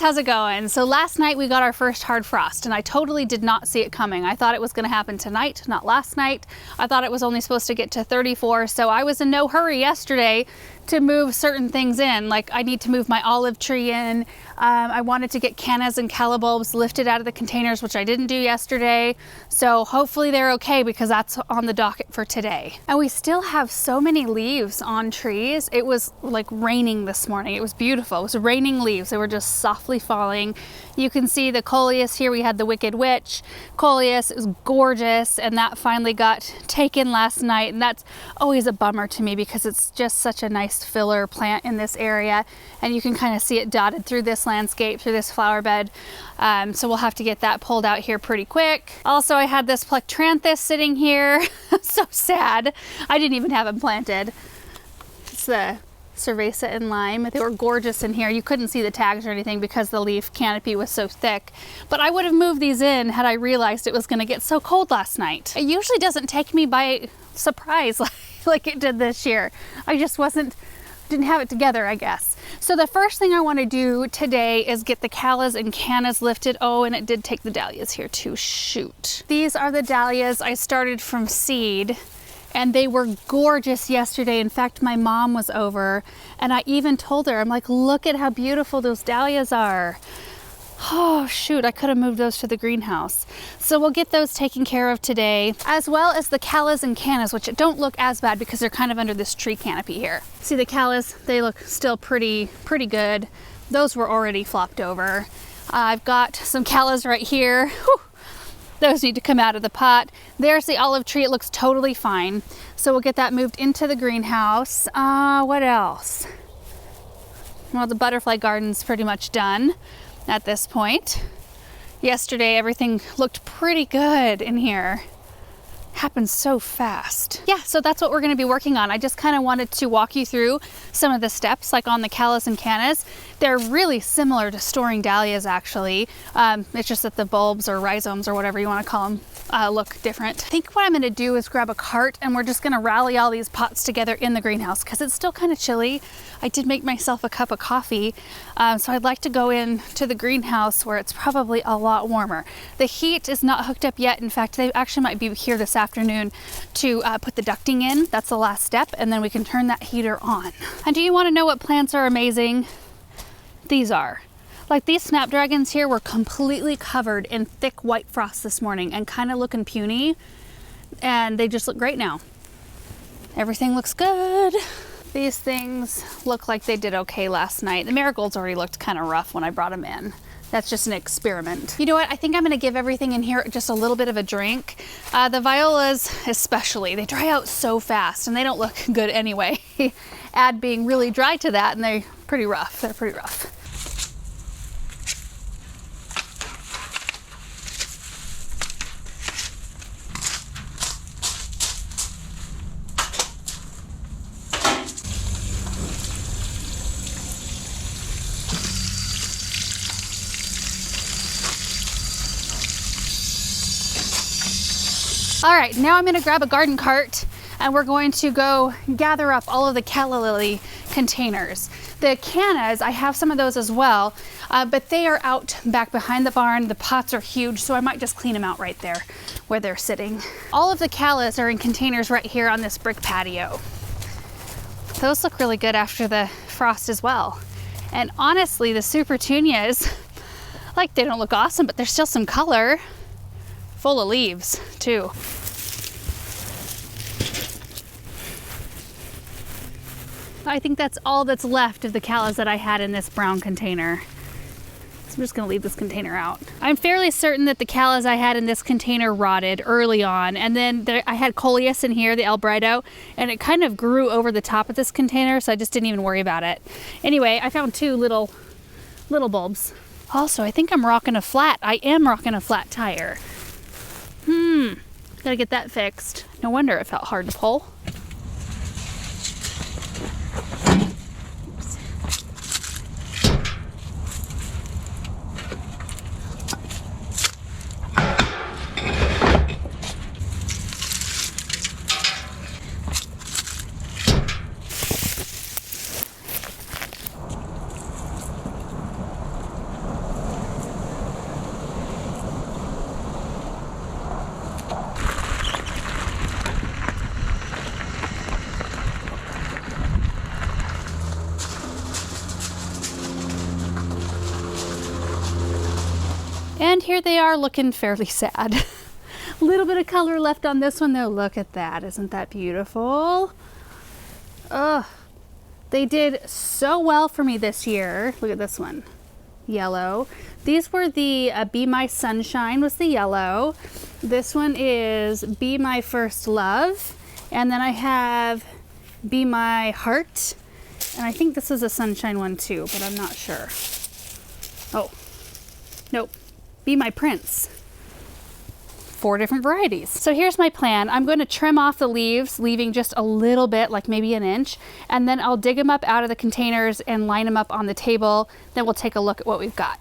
guys, how's it going? So last night we got our first hard frost and I totally did not see it coming. I thought it was going to happen tonight, not last night. I thought it was only supposed to get to 34, so I was in no hurry yesterday to move certain things in. Like I need to move my olive tree in. I wanted to get Cannas and Calla bulbs lifted out of the containers, which I didn't do yesterday. So hopefully they're okay because that's on the docket for today. And we still have so many leaves on trees. It was like raining this morning. It was beautiful. It was raining leaves. They were just softly falling. You can see the coleus here. We had the Wicked Witch coleus. It was gorgeous, and that finally got taken last night. And that's always a bummer to me because it's just such a nice filler plant in this area, and you can kind of see it dotted through this landscape, through this flower bed. So we'll have to get that pulled out here pretty quick. Also, I had this plectranthus sitting here. So sad. I didn't even have them planted. It's the cerveza and lime. They were gorgeous in here. You couldn't see the tags or anything because the leaf canopy was so thick, but I would have moved these in had I realized it was going to get so cold last night. It usually doesn't take me by surprise like it did this year. I just didn't have it together, I guess. So the first thing I want to do today is get the callas and cannas lifted. Oh, and it did take the dahlias here too. Shoot. These are the dahlias I started from seed, and they were gorgeous yesterday. In fact, my mom was over and I even told her, I'm like, look at how beautiful those dahlias are. Oh shoot, I could have moved those to the greenhouse. So we'll get those taken care of today, as well as the callas and cannas, which don't look as bad because they're kind of under this tree canopy here. See the callas, they look still pretty good. Those were already flopped over. I've got some callas right here. Whew. Those need to come out of the pot. There's the olive tree, it looks totally fine. So we'll get that moved into the greenhouse. What else? Well, the butterfly garden's pretty much done at this point. Yesterday, everything looked pretty good in here. Happened so fast. Yeah, so that's what we're going to be working on. I just kind of wanted to walk you through some of the steps, like on the callas and cannas. They're really similar to storing dahlias, actually. It's just that the bulbs or rhizomes or whatever you want to call them look different. I think what I'm going to do is grab a cart and we're just going to rally all these pots together in the greenhouse because it's still kind of chilly. I did make myself a cup of coffee, so I'd like to go in to the greenhouse where it's probably a lot warmer. The heat is not hooked up yet. In fact, they actually might be here this afternoon to put the ducting in. That's the last step, and then we can turn that heater on. And do you want to know what plants are amazing? These are. Like these snapdragons here were completely covered in thick white frost this morning and kind of looking puny, and they just look great now. Everything looks good. These things look like they did okay last night. The marigolds already looked kind of rough when I brought them in. That's just an experiment. You know what? I think I'm going to give everything in here just a little bit of a drink. The violas especially, they dry out so fast and they don't look good anyway. Add being really dry to that and they're pretty rough. They're pretty rough. All right, now I'm gonna grab a garden cart and we're going to go gather up all of the calla lily containers. The cannas, I have some of those as well, but they are out back behind the barn. The pots are huge, so I might just clean them out right there where they're sitting. All of the callas are in containers right here on this brick patio. Those look really good after the frost as well. And honestly, the supertunias, like they don't look awesome, but there's still some color. Full of leaves too. I think that's all that's left of the callas that I had in this brown container. So I'm just gonna leave this container out. I'm fairly certain that the callas I had in this container rotted early on, and then I had coleus in here, the albrido, and it kind of grew over the top of this container, so I just didn't even worry about it. Anyway, I found two little bulbs. Also, I think I'm rocking a flat. I am rocking a flat tire. Gotta get that fixed. No wonder it felt hard to pull. And here they are looking fairly sad. A little bit of color left on this one though. Look at that. Isn't that beautiful? Ugh. They did so well for me this year. Look at this one. Yellow. These were the Be My Sunshine was the yellow. This one is Be My First Love. And then I have Be My Heart. And I think this is a sunshine one too, but I'm not sure. Oh, nope. Be My Prince. 4 different varieties. So here's my plan. I'm going to trim off the leaves, leaving just a little bit, like maybe an inch, and then I'll dig them up out of the containers and line them up on the table. Then we'll take a look at what we've got.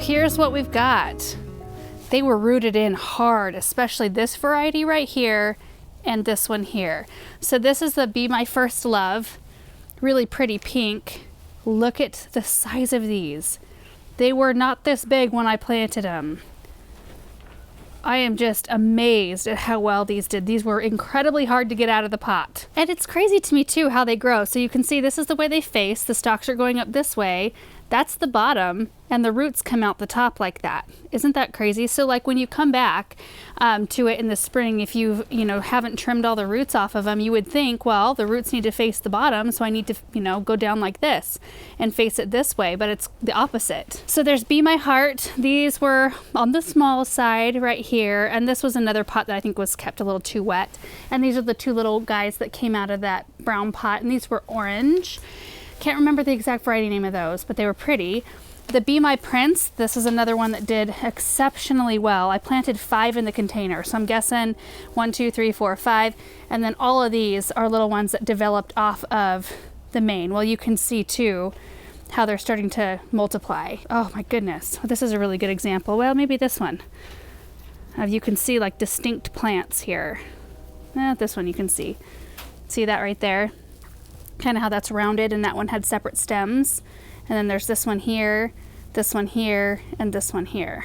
Here's what we've got. They were rooted in hard, especially this variety right here and this one here. So this is the Be My First Love, really pretty pink. Look at the size of these. They were not this big when I planted them. I am just amazed at how well these did. These were incredibly hard to get out of the pot. And it's crazy to me too how they grow. So you can see this is the way they face. The stalks are going up this way. That's the bottom, and the roots come out the top like that. Isn't that crazy? So like when you come back to it in the spring, if you haven't trimmed all the roots off of them, you would think, well, the roots need to face the bottom, so I need to go down like this and face it this way, but it's the opposite. So there's Be My Heart. These were on the small side right here, and this was another pot that I think was kept a little too wet. And these are the 2 little guys that came out of that brown pot, and these were orange. Can't remember the exact variety name of those, but they were pretty. The Be My Prince, this is another one that did exceptionally well. I planted 5 in the container, so I'm guessing 1, 2, 3, 4, 5. And then all of these are little ones that developed off of the main. Well, you can see too how they're starting to multiply. Oh my goodness, this is a really good example. Well, maybe this one. You can see like distinct plants here. This one you can see. See that right there? Kind of how that's rounded, and that one had separate stems. And then there's this one here, and this one here.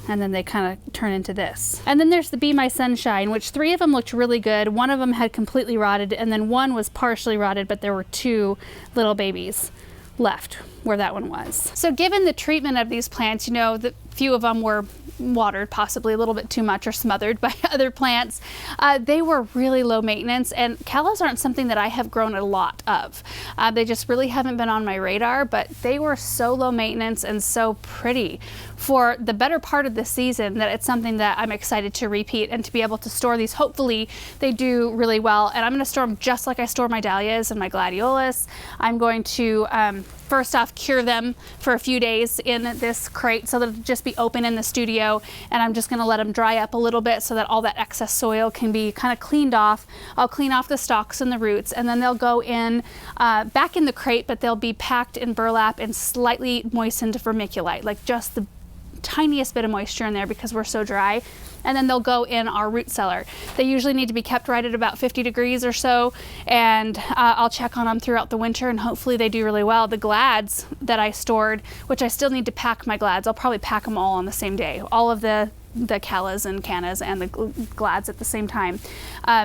And then they kind of turn into this. And then there's the Be My Sunshine, which 3 of them looked really good. One of them had completely rotted, and then one was partially rotted, but there were 2 little babies left where that one was. So given the treatment of these plants, the few of them were watered possibly a little bit too much or smothered by other plants. They were really low maintenance, and callas aren't something that I have grown a lot of. They just really haven't been on my radar, but they were so low maintenance and so pretty for the better part of the season that it's something that I'm excited to repeat and to be able to store these. Hopefully they do really well, and I'm going to store them just like I store my dahlias and my gladiolus. I'm going to first off cure them for a few days in this crate so that it'll just be open in the studio, and I'm just going to let them dry up a little bit so that all that excess soil can be kind of cleaned off. I'll clean off the stalks and the roots, and then they'll go in back in the crate, but they'll be packed in burlap and slightly moistened vermiculite, like just the tiniest bit of moisture in there because we're so dry. And then they'll go in our root cellar. They usually need to be kept right at about 50 degrees or so, and I'll check on them throughout the winter, and hopefully they do really well. The glads that I stored, which I still need to pack my glads, I'll probably pack them all on the same day. All of the callas and cannas and the glads at the same time.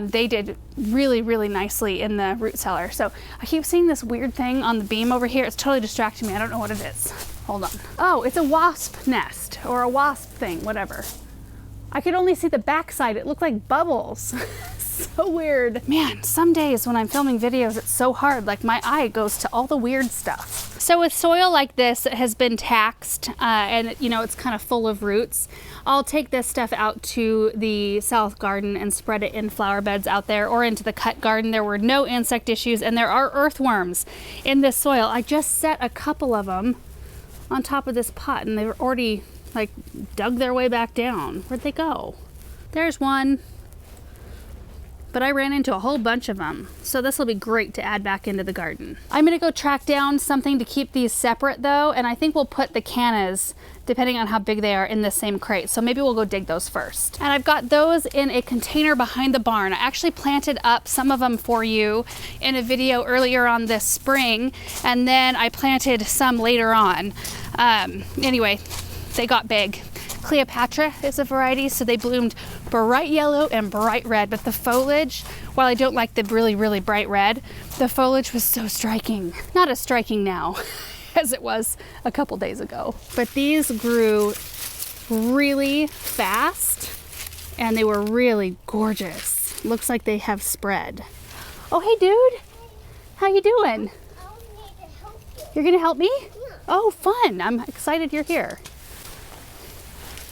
They did really, really nicely in the root cellar. So I keep seeing this weird thing on the beam over here. It's totally distracting me. I don't know what it is. Hold on. Oh, it's a wasp nest or a wasp thing, whatever. I could only see the backside. It looked like bubbles. So weird. Man, some days when I'm filming videos, it's so hard. Like my eye goes to all the weird stuff. So with soil like this that has been taxed and it's kind of full of roots, I'll take this stuff out to the south garden and spread it in flower beds out there or into the cut garden. There were no insect issues, and there are earthworms in this soil. I just set a couple of them on top of this pot, and they've already like dug their way back down. Where'd they go? There's one. But I ran into a whole bunch of them. So this will be great to add back into the garden. I'm gonna go track down something to keep these separate though, and I think we'll put the cannas, depending on how big they are, in the same crate. So maybe we'll go dig those first. And I've got those in a container behind the barn. I actually planted up some of them for you in a video earlier on this spring, and then I planted some later on. Anyway, they got big. Cleopatra is a variety, so they bloomed bright yellow and bright red, but the foliage, while I don't like the really, really bright red, the foliage was so striking. Not as striking now as it was a couple days ago. But these grew really fast and they were really gorgeous. Looks like they have spread. Oh, hey dude, how you doing? You're gonna help me? Oh, fun, I'm excited you're here.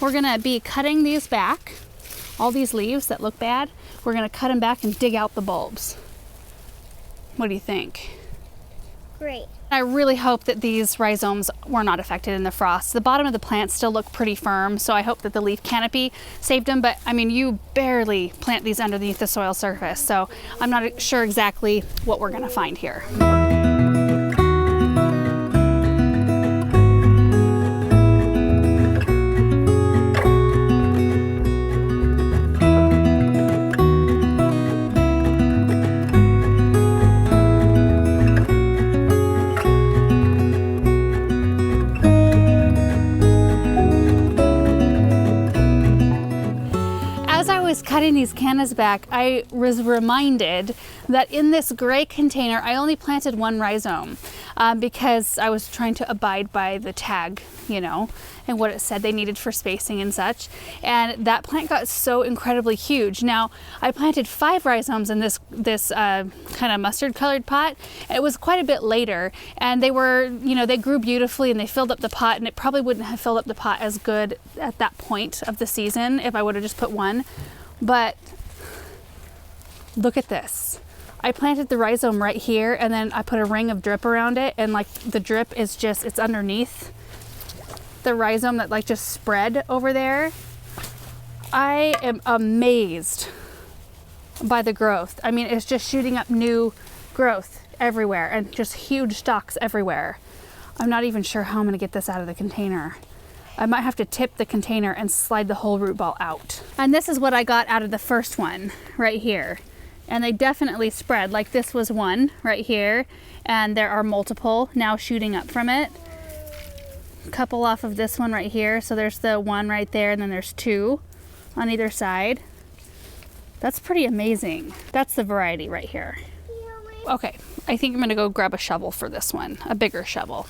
We're gonna be cutting these back, all these leaves that look bad. We're gonna cut them back and dig out the bulbs. What do you think? Great. I really hope that these rhizomes were not affected in the frost. The bottom of the plants still look pretty firm, so I hope that the leaf canopy saved them, but I mean, you barely plant these underneath the soil surface, so I'm not sure exactly what we're gonna find here. Cutting these cannas back, I was reminded that in this gray container, I only planted one rhizome because I was trying to abide by the tag, you know, and what it said they needed for spacing and such. And that plant got so incredibly huge. Now, I planted 5 rhizomes in this kind of mustard colored pot. It was quite a bit later, and they were, you know, they grew beautifully and they filled up the pot, and it probably wouldn't have filled up the pot as good at that point of the season if I would have just put one. But look at this. I planted the rhizome right here, and then I put a ring of drip around it, and like the drip is just, it's underneath the rhizome that like just spread over there. I am amazed by the growth. I mean, it's just shooting up new growth everywhere and just huge stalks everywhere. I'm not even sure how I'm gonna get this out of the container. I might have to tip the container and slide the whole root ball out. And this is what I got out of the first one right here. And they definitely spread. Like this was one right here, and there are multiple now shooting up from it. A couple off of this one right here. So there's the one right there, and then there's 2 on either side. That's pretty amazing. That's the variety right here. Okay, I think I'm gonna go grab a shovel for this one, a bigger shovel.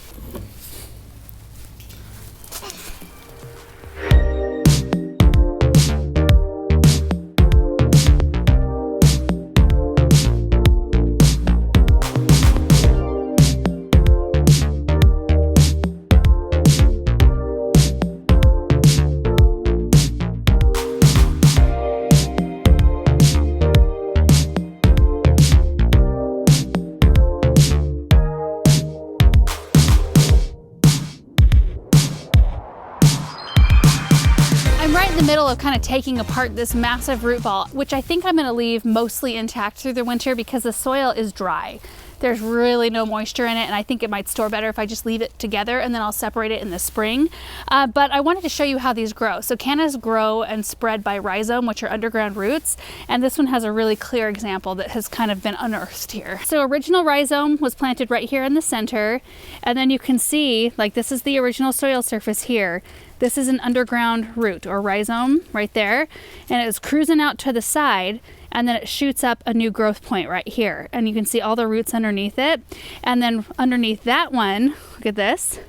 Middle of kind of taking apart this massive root ball, which I think I'm going to leave mostly intact through the winter because the soil is dry. There's really no moisture in it, and I think it might store better if I just leave it together, and then I'll separate it in the spring. But I wanted to show you how these grow. So cannas grow and spread by rhizome, which are underground roots, and this one has a really clear example that has kind of been unearthed here. So original rhizome was planted right here in the center, and then you can see, like, this is the original soil surface here. This is an underground root or rhizome right there, and it's cruising out to the side, and then it shoots up a new growth point right here. And you can see all the roots underneath it. And then underneath that one, look at this,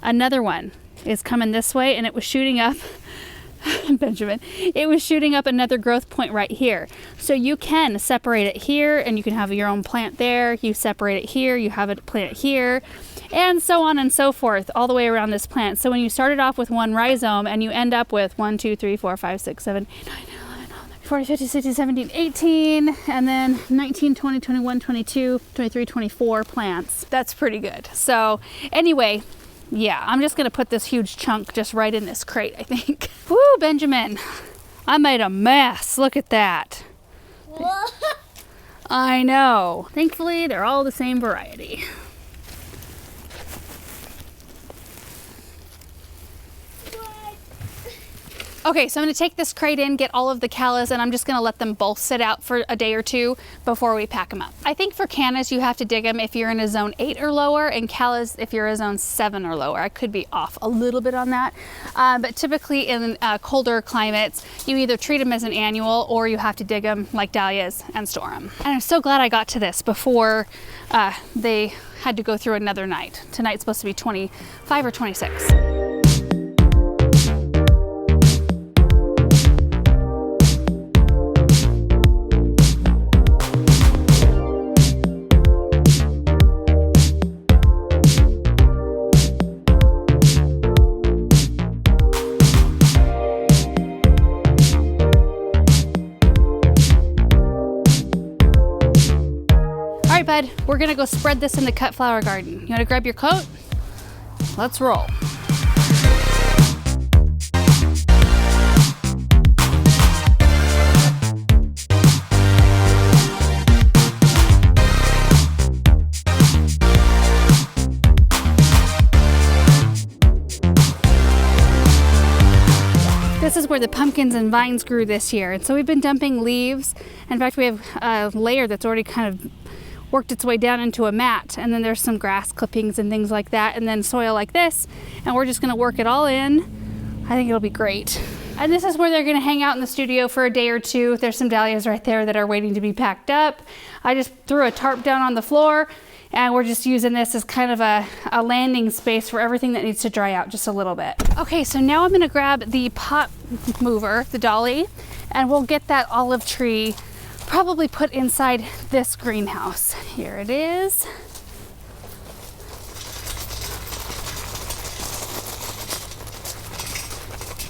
another one is coming this way, and it was shooting up, Benjamin, it was shooting up another growth point right here. So you can separate it here, and you can have your own plant there. You separate it here, you have it plant here, and so on and so forth all the way around this plant. So when you started off with one rhizome and you end up with 1, 2, 3, 4, 5, 6, 7, 8, 9, 40, 50, 60, 17, 18, and then 19, 20, 21, 22, 23, 24 plants. That's pretty good. So anyway, Yeah, I'm just gonna put this huge chunk just right in this crate, I think. Woo, Benjamin, I made a mess. Look at that. I know. Thankfully, they're all the same variety. Okay, so I'm gonna take this crate in, get all of the callas, and I'm just gonna let them both sit out for a day or two before we pack them up. I think for cannas, you have to dig them if you're in a zone 8 or lower, and callas if you're a zone 7 or lower. I could be off a little bit on that, but typically in colder climates, you either treat them as an annual or you have to dig them like dahlias and store them. And I'm so glad I got to this before they had to go through another night. Tonight's supposed to be 25 or 26. All right, bud, we're gonna go spread this in the cut flower garden. You wanna grab your coat? Let's roll. This is where the pumpkins and vines grew this year. And so we've been dumping leaves. In fact, we have a layer that's already kind of worked its way down into a mat, and then there's some grass clippings and things like that, and then soil like this, and we're just gonna work it all in. I think it'll be great. And this is where they're gonna hang out in the studio for a day or two. There's some dahlias right there that are waiting to be packed up. I just threw a tarp down on the floor, and we're just using this as kind of a landing space for everything that needs to dry out just a little bit. Okay, so now I'm gonna grab the pot mover, the dolly, and we'll get that olive tree probably put inside this greenhouse. Here it is.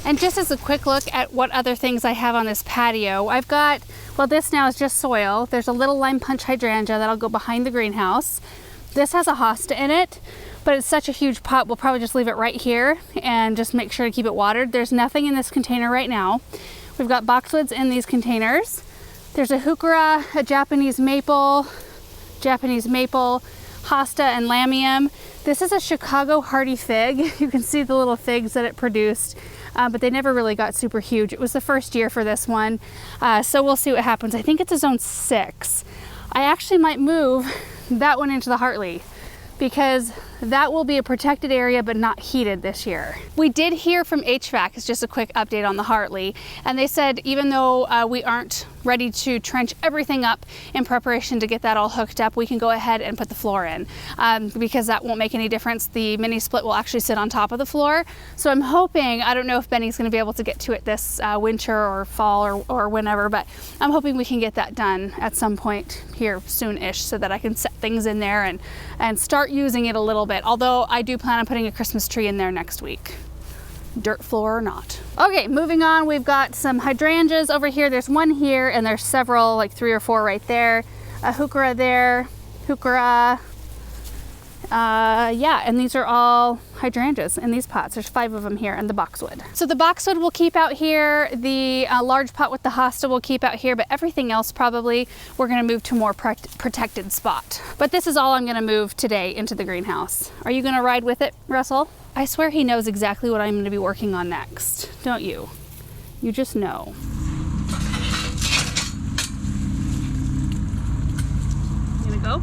And just as a quick look at what other things I have on this patio, I've got, well, this now is just soil. There's a little lime punch hydrangea that'll go behind the greenhouse. This has a hosta in it, but it's such a huge pot, we'll probably just leave it right here and just make sure to keep it watered. There's nothing in this container right now. We've got boxwoods in these containers. There's a heuchera, a Japanese maple, hosta, and lamium. This is a Chicago hardy fig. You can see the little figs that it produced, but they never really got super huge. It was the first year for this one, so we'll see what happens. I think it's a zone 6. I actually might move that one into the Hartley because that will be a protected area but not heated this year. We did hear from HVAC, it's just a quick update on the Hartley, and they said even though we aren't ready to trench everything up in preparation to get that all hooked up, we can go ahead and put the floor in because that won't make any difference. The mini split will actually sit on top of the floor. So I'm hoping, I don't know if Benny's gonna be able to get to it this winter or fall or whenever, but I'm hoping we can get that done at some point here soon-ish so that I can set things in there and start using it a little bit. Although I do plan on putting a Christmas tree in there next week. Dirt floor or not. Okay, moving on, we've got some hydrangeas over here. There's one here and there's several, like 3 or 4 right there. A heuchera there, heuchera. Yeah, and these are all hydrangeas in these pots. There's 5 of them here and the boxwood. So the boxwood will keep out here. The large pot with the hosta will keep out here, but everything else probably we're gonna move to a more protected spot. But this is all I'm gonna move today into the greenhouse. Are you gonna ride with it, Russell? I swear he knows exactly what I'm gonna be working on next, don't you? You just know. You gonna go?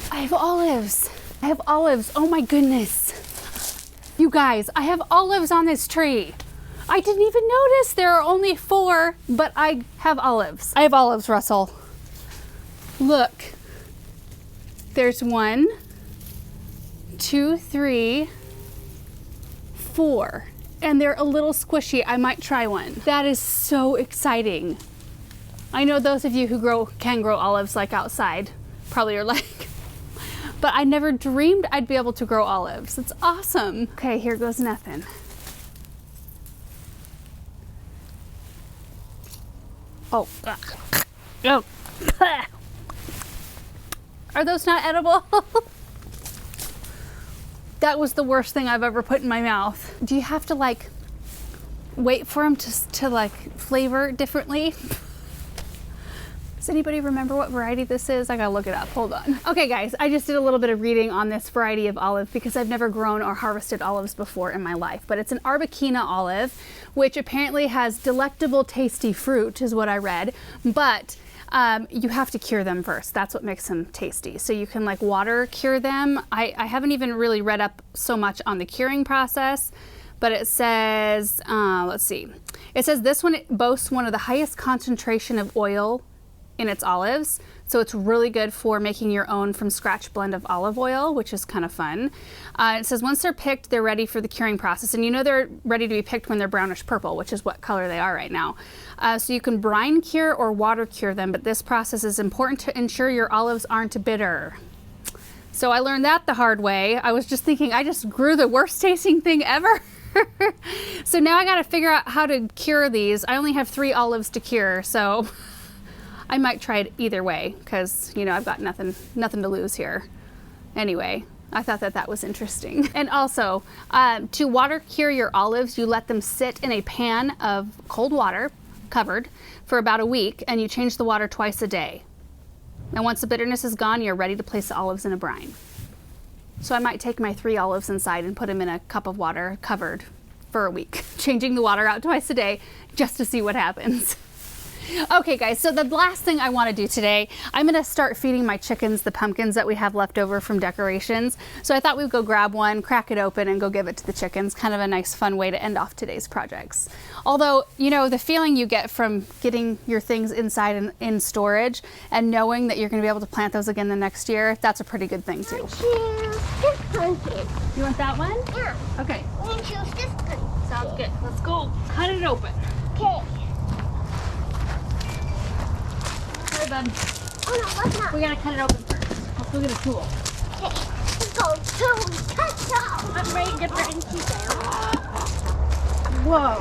I have olives. I have olives. Oh my goodness. You guys, I have olives on this tree. I didn't even notice there are only 4, but I have olives. I have olives, Russell. Look, there's 1, 2, 3, 4, and they're a little squishy. I might try one. That is so exciting. I know those of you who can grow olives like outside probably are like, but I never dreamed I'd be able to grow olives. It's awesome. Okay, here goes nothing. Oh, oh. Are those not edible? That was the worst thing I've ever put in my mouth. Do you have to like wait for them to like flavor differently? Does anybody remember what variety this is? I gotta look it up, hold on. Okay guys, I just did a little bit of reading on this variety of olive because I've never grown or harvested olives before in my life, but it's an Arbequina olive, which apparently has delectable, tasty fruit is what I read, but you have to cure them first. That's what makes them tasty. So you can like water cure them. I haven't even really read up so much on the curing process, but it says, let's see. It says this one boasts one of the highest concentration of oil in its olives. So it's really good for making your own from scratch blend of olive oil, which is kind of fun. It says once they're picked, they're ready for the curing process. And you know they're ready to be picked when they're brownish purple, which is what color they are right now. So you can brine cure or water cure them, but this process is important to ensure your olives aren't bitter. So I learned that the hard way. I was just thinking I just grew the worst tasting thing ever. So now I got to figure out how to cure these. I only have 3 olives to cure, so I might try it either way because, you know, I've got nothing to lose here. Anyway, I thought that was interesting. And also, to water cure your olives, you let them sit in a pan of cold water, covered, for about a week, and you change the water twice a day. And once the bitterness is gone, you're ready to place the olives in a brine. So I might take my 3 olives inside and put them in a cup of water, covered, for a week, changing the water out twice a day just to see what happens. Okay guys, so the last thing I want to do today, I'm going to start feeding my chickens the pumpkins that we have left over from decorations. So I thought we'd go grab one, crack it open, and go give it to the chickens. Kind of a nice fun way to end off today's projects. Although, you know, the feeling you get from getting your things inside and in storage and knowing that you're going to be able to plant those again the next year, that's a pretty good thing too. This pumpkin. You want that one? Yeah. Okay. We choose this pumpkin. Sounds good. Let's go cut it open. Okay. Sorry, bud. Oh no, let's not. We gotta cut it open first. Let's go get a tool. Okay. Let's go to cut out. I'm ready to get ready to keep it. Whoa.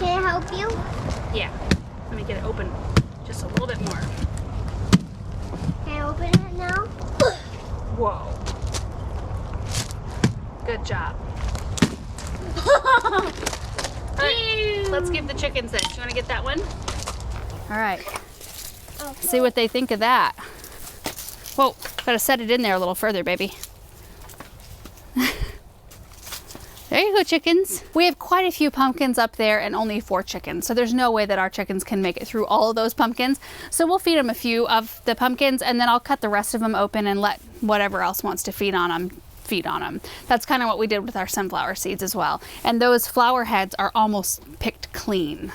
Can I help you? Yeah. Let me get it open just a little bit more. Can I open it now? Whoa. Good job. All right, let's give the chickens this. You want to get that one? All right. Okay. See what they think of that. Whoa, gotta set it in there a little further, baby. There you go, chickens. We have quite a few pumpkins up there and only 4 chickens. So there's no way that our chickens can make it through all of those pumpkins. So we'll feed them a few of the pumpkins and then I'll cut the rest of them open and let whatever else wants to feed on them. That's kind of what we did with our sunflower seeds as well. And those flower heads are almost picked clean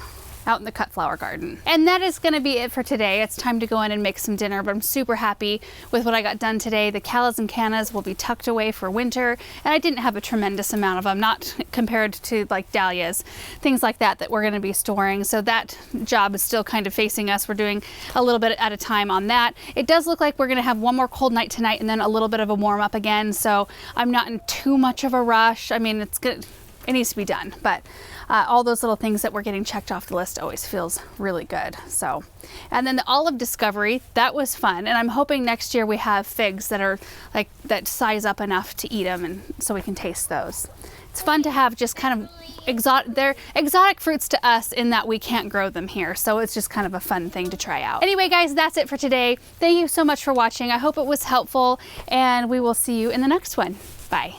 out in the cut flower garden. And that is going to be it for today. It's time to go in and make some dinner, but I'm super happy with what I got done today. The callas and cannas will be tucked away for winter, and I didn't have a tremendous amount of them, not compared to like dahlias, things like that we're going to be storing. So that job is still kind of facing us. We're doing a little bit at a time on that. It does look like we're going to have one more cold night tonight and then a little bit of a warm up again. So I'm not in too much of a rush. I mean, it's good. It needs to be done, but all those little things that we're getting checked off the list always feels really good. So, and then the olive discovery, that was fun. And I'm hoping next year we have figs that are like that size up enough to eat them, and so we can taste those. It's fun to have just kind of they're exotic fruits to us in that we can't grow them here. So it's just kind of a fun thing to try out. Anyway, guys, that's it for today. Thank you so much for watching. I hope it was helpful, and we will see you in the next one. Bye.